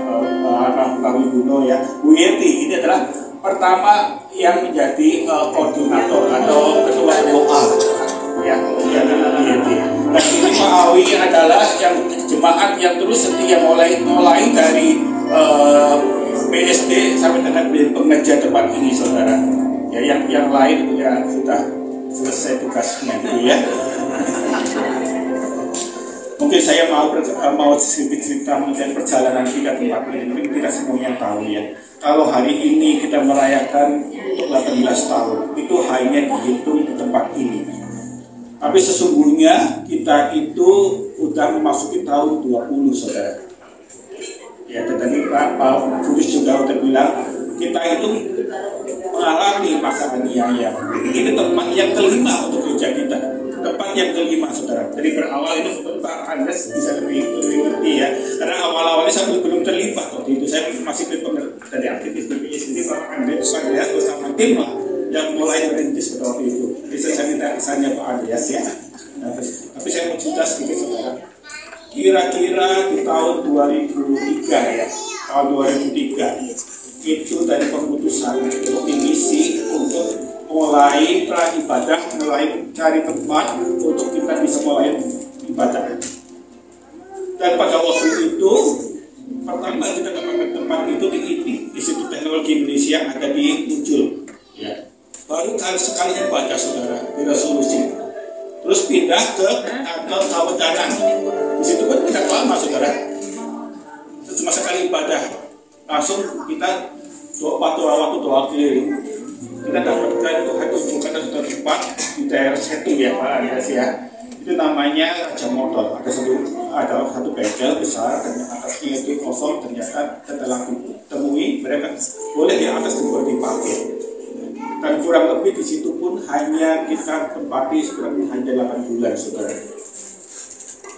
Pak Wiguno ya. Bu Yeti ini adalah pertama yang menjadi koordinator atau ketua doa ya, yang Bu Yeti. Dan ini Pak Awi adalah yang jemaat yang terus setia mulai dari BSD sampai dengan pengajar tempat ini saudara. Ya, yang lain ya sudah selesai tugasnya gitu ya. Mungkin saya mau sedikit cerita mengenai perjalanan kita tempat ini. Mungkin kita semuanya tahu ya. Kalau hari ini kita merayakan 18 tahun, itu hanya dihitung di tempat ini. Tapi sesungguhnya kita itu sudah memasuki tahun 20 saudara. Ya, tadi Pak Kudus juga sudah bilang kita itu mengalami masa aniaya. Ini tempat yang kelima untuk gereja kita. Tempat yang kelima saudara. Jadi berawal ini Pak Andreas bisa lebih ngerti ya. Karena awal-awalnya saya belum terlibat waktu itu. Saya masih dari aktivis ini Pak Andreas bersama tim lah yang mulai merintis pada waktu itu. Bisa saya minta kesannya Pak Andreas ya. Tapi saya mau cerita sedikit saudara. Kira-kira di tahun 2003 ya, tahun 2003 itu dari keputusan untuk misi untuk mulai ibadah, mulai cari tempat untuk kita bisa mulai ibadah. Dan pada waktu itu pertama kita dapat tempat itu di ITI, Institut Teknologi Indonesia ada di Muncul ya. Baru kali sekali baca saudara di resolusi, terus pindah ke kantor Kawedanan. Di situ pun tidak lama saudara, cuma sekali ibadah, langsung kita waktu doa keliling, kita dapatkan untuk tunjukkan satu tempat di daerah Setu ya Pak Andreas ya. Itu namanya Raja Motor. Ada satu bengkel besar dan atasnya itu kosong. Ternyata setelah ditemui mereka boleh di atas itu dipakai. Dan kurang lebih di situ pun hanya kita tempati kurang lebih hanya 8 bulan saudara.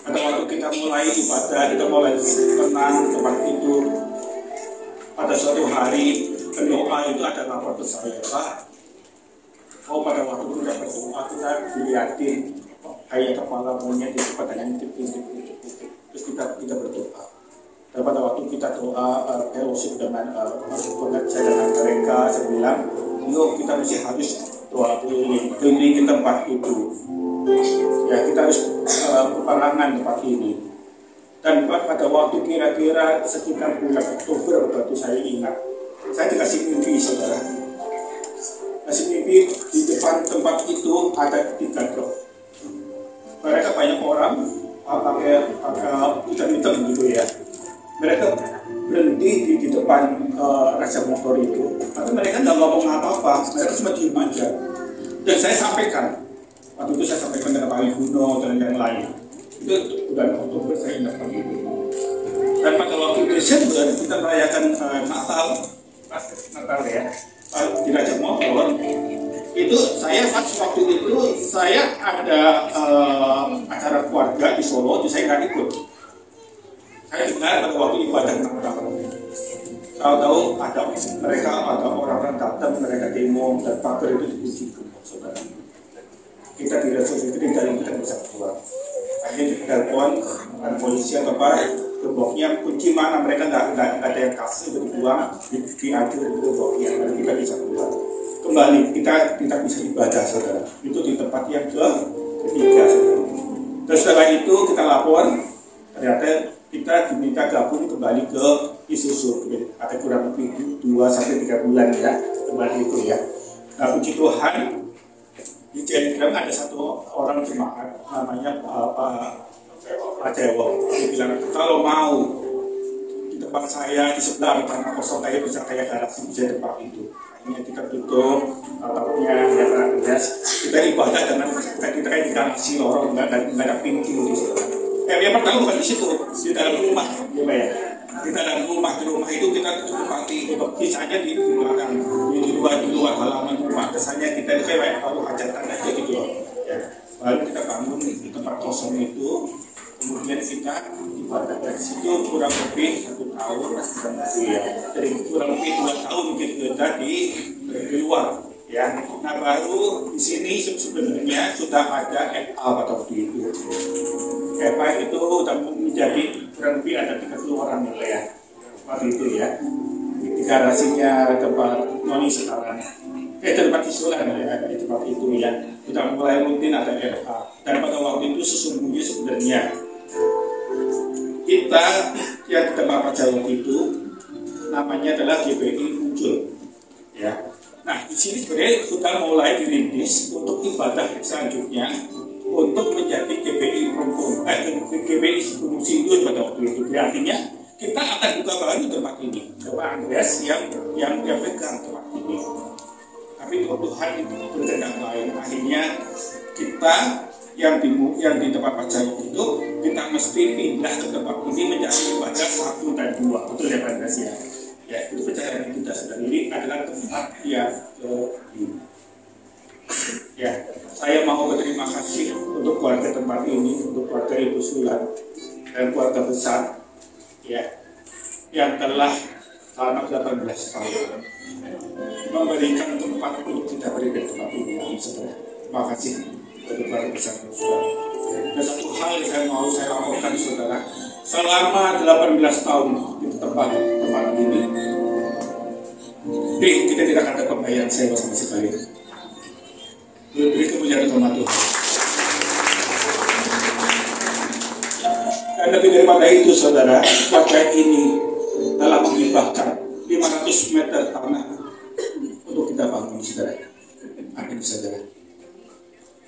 Pada waktu kita mulai ibadah, kita mulai tenang tempat itu. pada suatu hari pendoa itu ada lapor ke saya, Pak. Oh, pada waktu kita berdoa kita dilihatin kayak kepala monyet itu pada ngintip, terus kita berdoa. Dan pada waktu kita doa fellowship dengan pengajar dengan mereka, saya bilang, yuk kita harus doa keliling ke tempat itu. Ya, kita harus peperangan tempat ini. Dan pada waktu kira-kira sekitar bulan Oktober, waktu saya ingat, saya dikasih mimpi, saudara. Kasih mimpi di depan tempat itu ada 3 truk. Mereka banyak orang pakai hitam-hitam gitu ya. Mereka berhenti di depan raja motor itu. Tapi mereka nggak ngomong apa-apa, mereka cuma diem aja. Dan saya sampaikan, waktu itu saya sampaikan dengan Pak Guno dan yang lain. Itu bulan Oktober saya ingat begitu. Dan pada waktu Desember kita merayakan Natal ya, di Raja Motor. Itu saya pas waktu itu saya ada acara keluarga di Solo, jadi saya nggak ikut. Saya dengar pada waktu ibadah Natal. Tahu-tahu ada orang-orang datang, mereka demo dan pagar itu dikunci, saudara. Kita tidak sesuai dan kita bisa keluar. Akhirnya ditelepon polisi atau apa, gemboknya kunci mana, mereka nggak ada yang kasih untuk buang, diatur di gemboknya, dan kita bisa keluar. Kembali kita bisa ibadah, saudara. Itu di tempat yang ketiga, saudara. Terus setelah itu kita lapor, ternyata kita diminta gabung kembali ke Isuzu. Ada kurang lebih 2-3 bulan ya, kembali itu ya. Nah, puji Tuhan, di Telegram ada satu orang jemaat namanya Pak Cewo. Dia bilang, kalau mau di tempat saya di sebelah ada tanah kosong bisa kayak galaksi bisa tempat itu. Akhirnya kita tutup atapnya, ya, kita ibadah dengan kita kayak di galaksi lorong, nggak ada pintu di situ. Yang pertama bukan di situ, di dalam rumah, ya. Di dalam rumah, di rumah itu kita tutup pagi, sisanya di belakang, di luar halaman rumah. Kesannya kita kayak baru hajatan aja gitu loh. Ya. Lalu kita bangun di tempat kosong itu, kemudian kita ibadah dari situ kurang lebih 1 tahun, ya. Jadi kurang lebih 2 tahun kita di luar. Ya, nah baru di sini sebenarnya sudah ada FA pada waktu itu. FA itu sudah menjadi kurang lebih ada 30 orang ya, waktu itu ya. Di garasinya tempat Noni sekarang, tempat isulan ya, di tempat itu ya. Sudah mulai rutin ada FA. Dan pada waktu itu sesungguhnya sebenarnya kita yang di tempat Pak Jawa itu namanya adalah GPI muncul, ya. Nah, di sini sebenarnya sudah mulai dirintis untuk ibadah selanjutnya untuk menjadi GPI GPI Gunung Sindur pada waktu itu. Artinya kita akan buka baru tempat ini. Bapak Andreas yang pegang tempat ini. Tapi Tuhan itu berkehendak lain. Akhirnya kita yang di tempat Pak Jawa itu kita mesti pindah ke tempat ini menjadi ibadah 1 dan 2. Betul ya Pak Andreas ya? Ya, itu percayaan kita sendiri adalah tempat yang kelima. Ya, saya mau berterima kasih untuk keluarga tempat ini, untuk keluarga Ibu Sulan dan keluarga besar, ya, yang telah selama 18 tahun memberikan tempat untuk kita berada di tempat ini. Terima kasih untuk keluarga besar Ibu Sulan. Dan satu hal yang saya laporkan saudara, selama 18 tahun di tempat ini, kita tidak ada pembayaran sewa sama sekali. Beri kemuliaan kepada Tuhan. Dan lebih daripada itu, saudara, warga ini telah menghibahkan 500 meter tanah untuk kita bangun, saudara. Amin, saudara.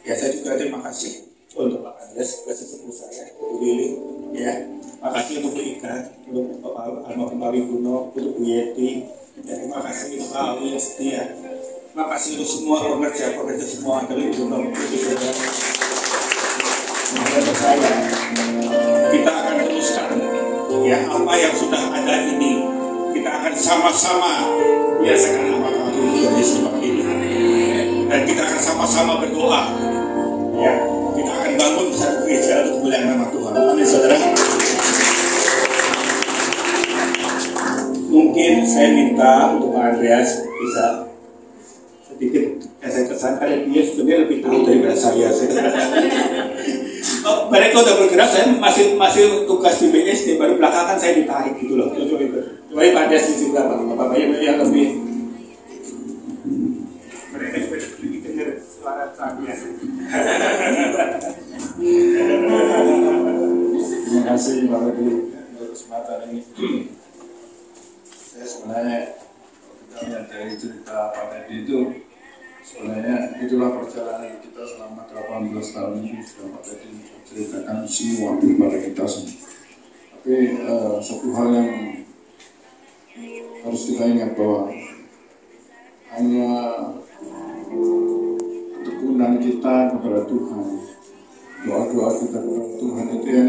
Ya, saya juga terima kasih untuk Pak Andres, sesepuh saya, Bu Lili, ya. Makasih untuk Bu Ika, untuk Pak Almarhum Guno, untuk Bu Yeti. Ya, terima kasih untuk Pak Awi setia. Terima kasih untuk semua pekerja semua dari Gunung itu saudara. Semoga percaya kita akan teruskan ya apa yang sudah ada ini. Kita akan sama-sama biasakan apa Tuhan Yesus seperti ini. Dan kita akan sama-sama berdoa. Ya, kita akan bangun satu gereja untuk kemuliaan nama Tuhan. Amin, saudara. Mungkin mungkin saya minta untuk Pak Andreas bisa sedikit saya kesan karena dia sebenarnya lebih tahu daripada saya. Mereka udah bergerak, saya masih tugas di BSD, baru belakangan saya ditarik gitu loh. Coba Pak Andreas juga Bapak-Bapak yang lebih mereka juga lebih dengar suara saya. Terima kasih Pak Edi untuk kesempatan ini. Saya sebenarnya kita lihat dari cerita Pak Edi itu sebenarnya itulah perjalanan kita selama 18 tahun ini sudah Pak Edi ceritakan semua kepada kita semua. Tapi satu hal yang harus kita ingat bahwa hanya ketekunan kita kepada Tuhan, doa-doa kita kepada Tuhan itu yang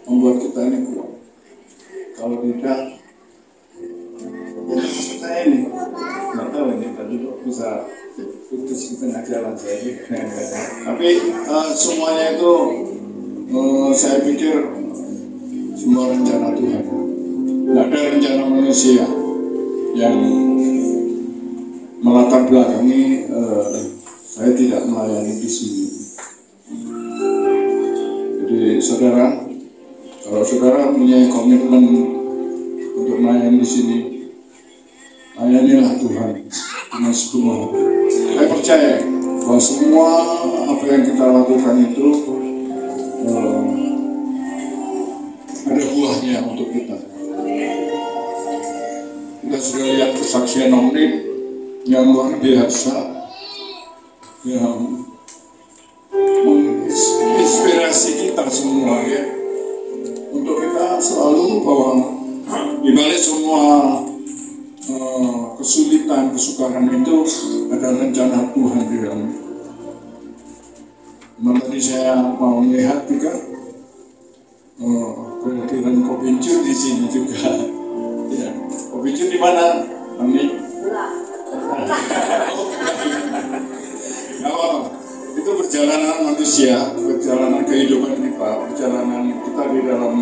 membuat kita ini kuat. Kalau tidak, saya ini nggak tahu ini tadi kok bisa putus di tengah jalan saya. Tapi semuanya itu saya pikir semua rencana Tuhan. Tidak ada rencana manusia yang melatar belakangi saya tidak melayani di sini. Jadi saudara, kalau saudara punya komitmen untuk melayani di sini, layanilah Tuhan dengan sepenuh hati. Saya percaya bahwa semua apa yang kita lakukan itu ada buahnya untuk kita. Kita sudah lihat kesaksian Omni yang luar biasa, yang menginspirasi kita semua ya, untuk kita selalu bahwa di balik semua kesulitan, kesukaran itu ada rencana Tuhan di dalamnya. Tadi saya mau melihat juga kehadiran Kopincu di sini juga. Ya, Kopincu di mana? Amin. Itu perjalanan manusia, perjalanan kehidupan kita, perjalanan kita di dalam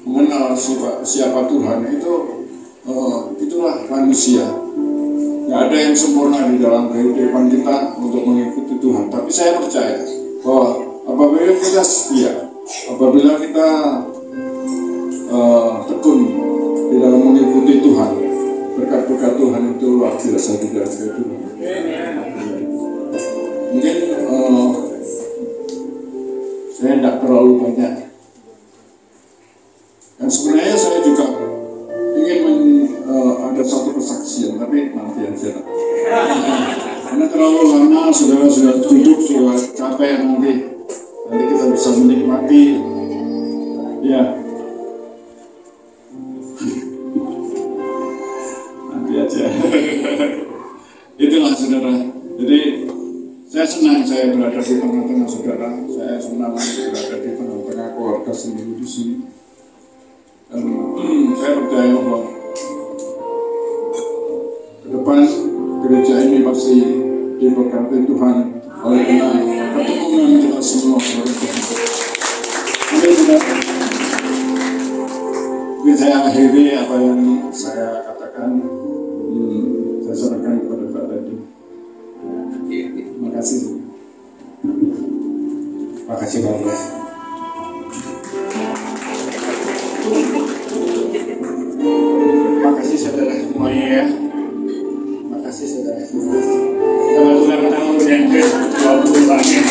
mengenal siapa Tuhan itu, itulah manusia. Nggak ada yang sempurna di dalam kehidupan kita untuk mengikuti Tuhan. Tapi saya percaya bahwa apabila kita setia, apabila kita tekun di dalam mengikuti Tuhan, berkat-berkat Tuhan itu luar biasa di dalam kehidupan. Mungkin saya tidak terlalu banyak. Dan sebenarnya saya juga ingin ada satu kesaksian, tapi nanti aja. Karena terlalu lama saudara sudah duduk, sudah capek nanti kita bisa menikmati. Ya. Nanti aja. Itulah saudara. Jadi saya senang saya berada di tengah-tengah saudara. Saya senang berada di tengah-tengah keluarga sendiri di sini. Dan saya percaya bahwa ke depan gereja ini pasti diberkati Tuhan oleh karena ketekunan kita semua. Amin saudara. Jadi saya akhiri apa yang saya katakan. Saya serahkan kepada Pak Tadi. Terima kasih. Terima kasih Pak Bos. Terima kasih saudara semuanya ya. Terima kasih saudara. Selamat ulang tahun yang ke-20 tahun.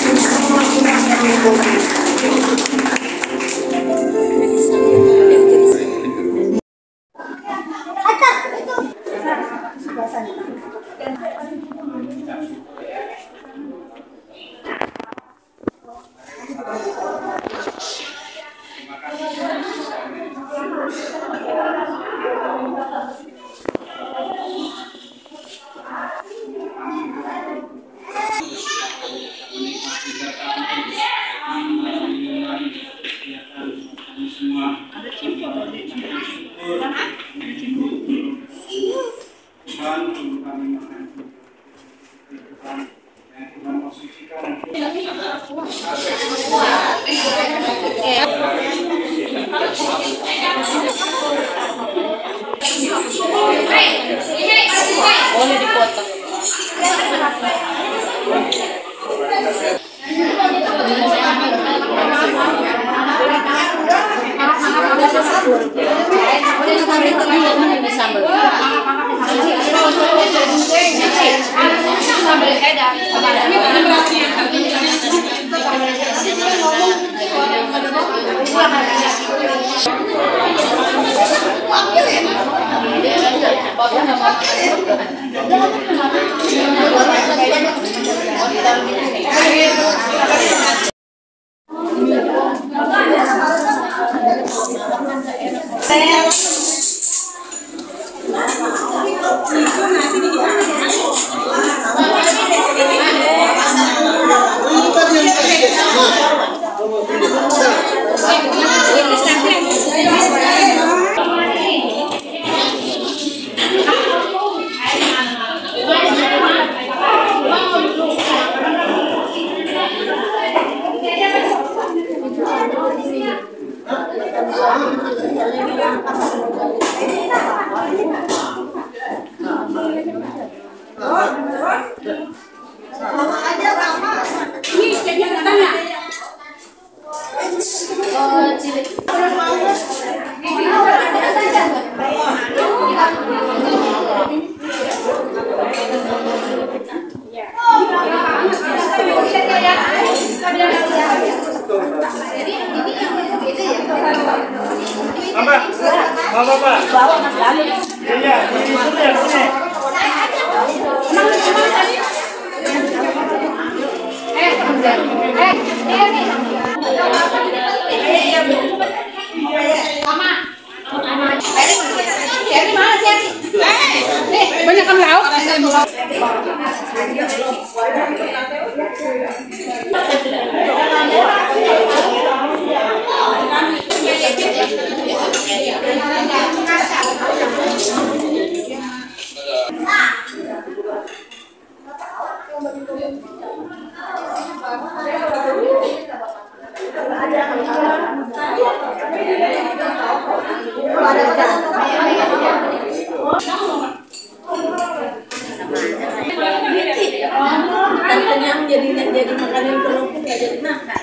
Kenyang jadi makanan kerupuk nggak jadi makan.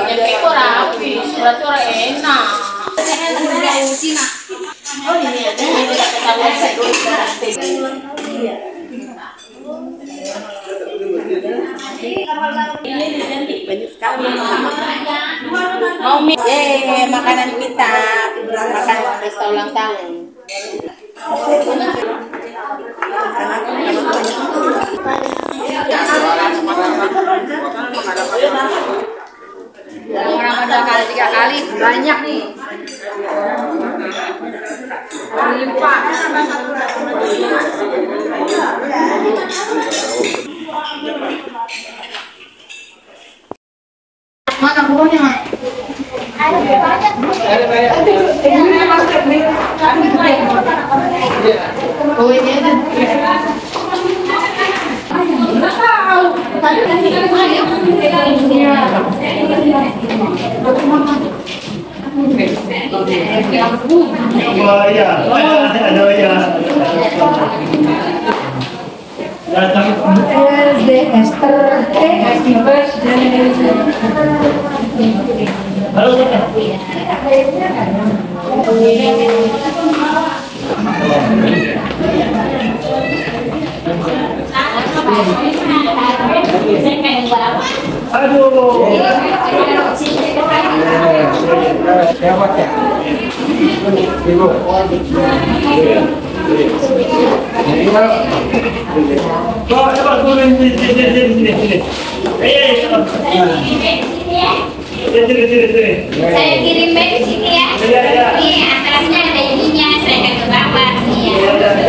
Itu rapi, berarti orang enak. Oh ini ada ini identik banyak sekali. Mau makanan kita, makanan pesta ulang tahun. Orang ada kali 3 kali, banyak nih. Limpah. Mana buahnya? Oh ini ada. Saya kirim di sini ya. Ini atasnya ada ininya, saya ke bawah. Iya.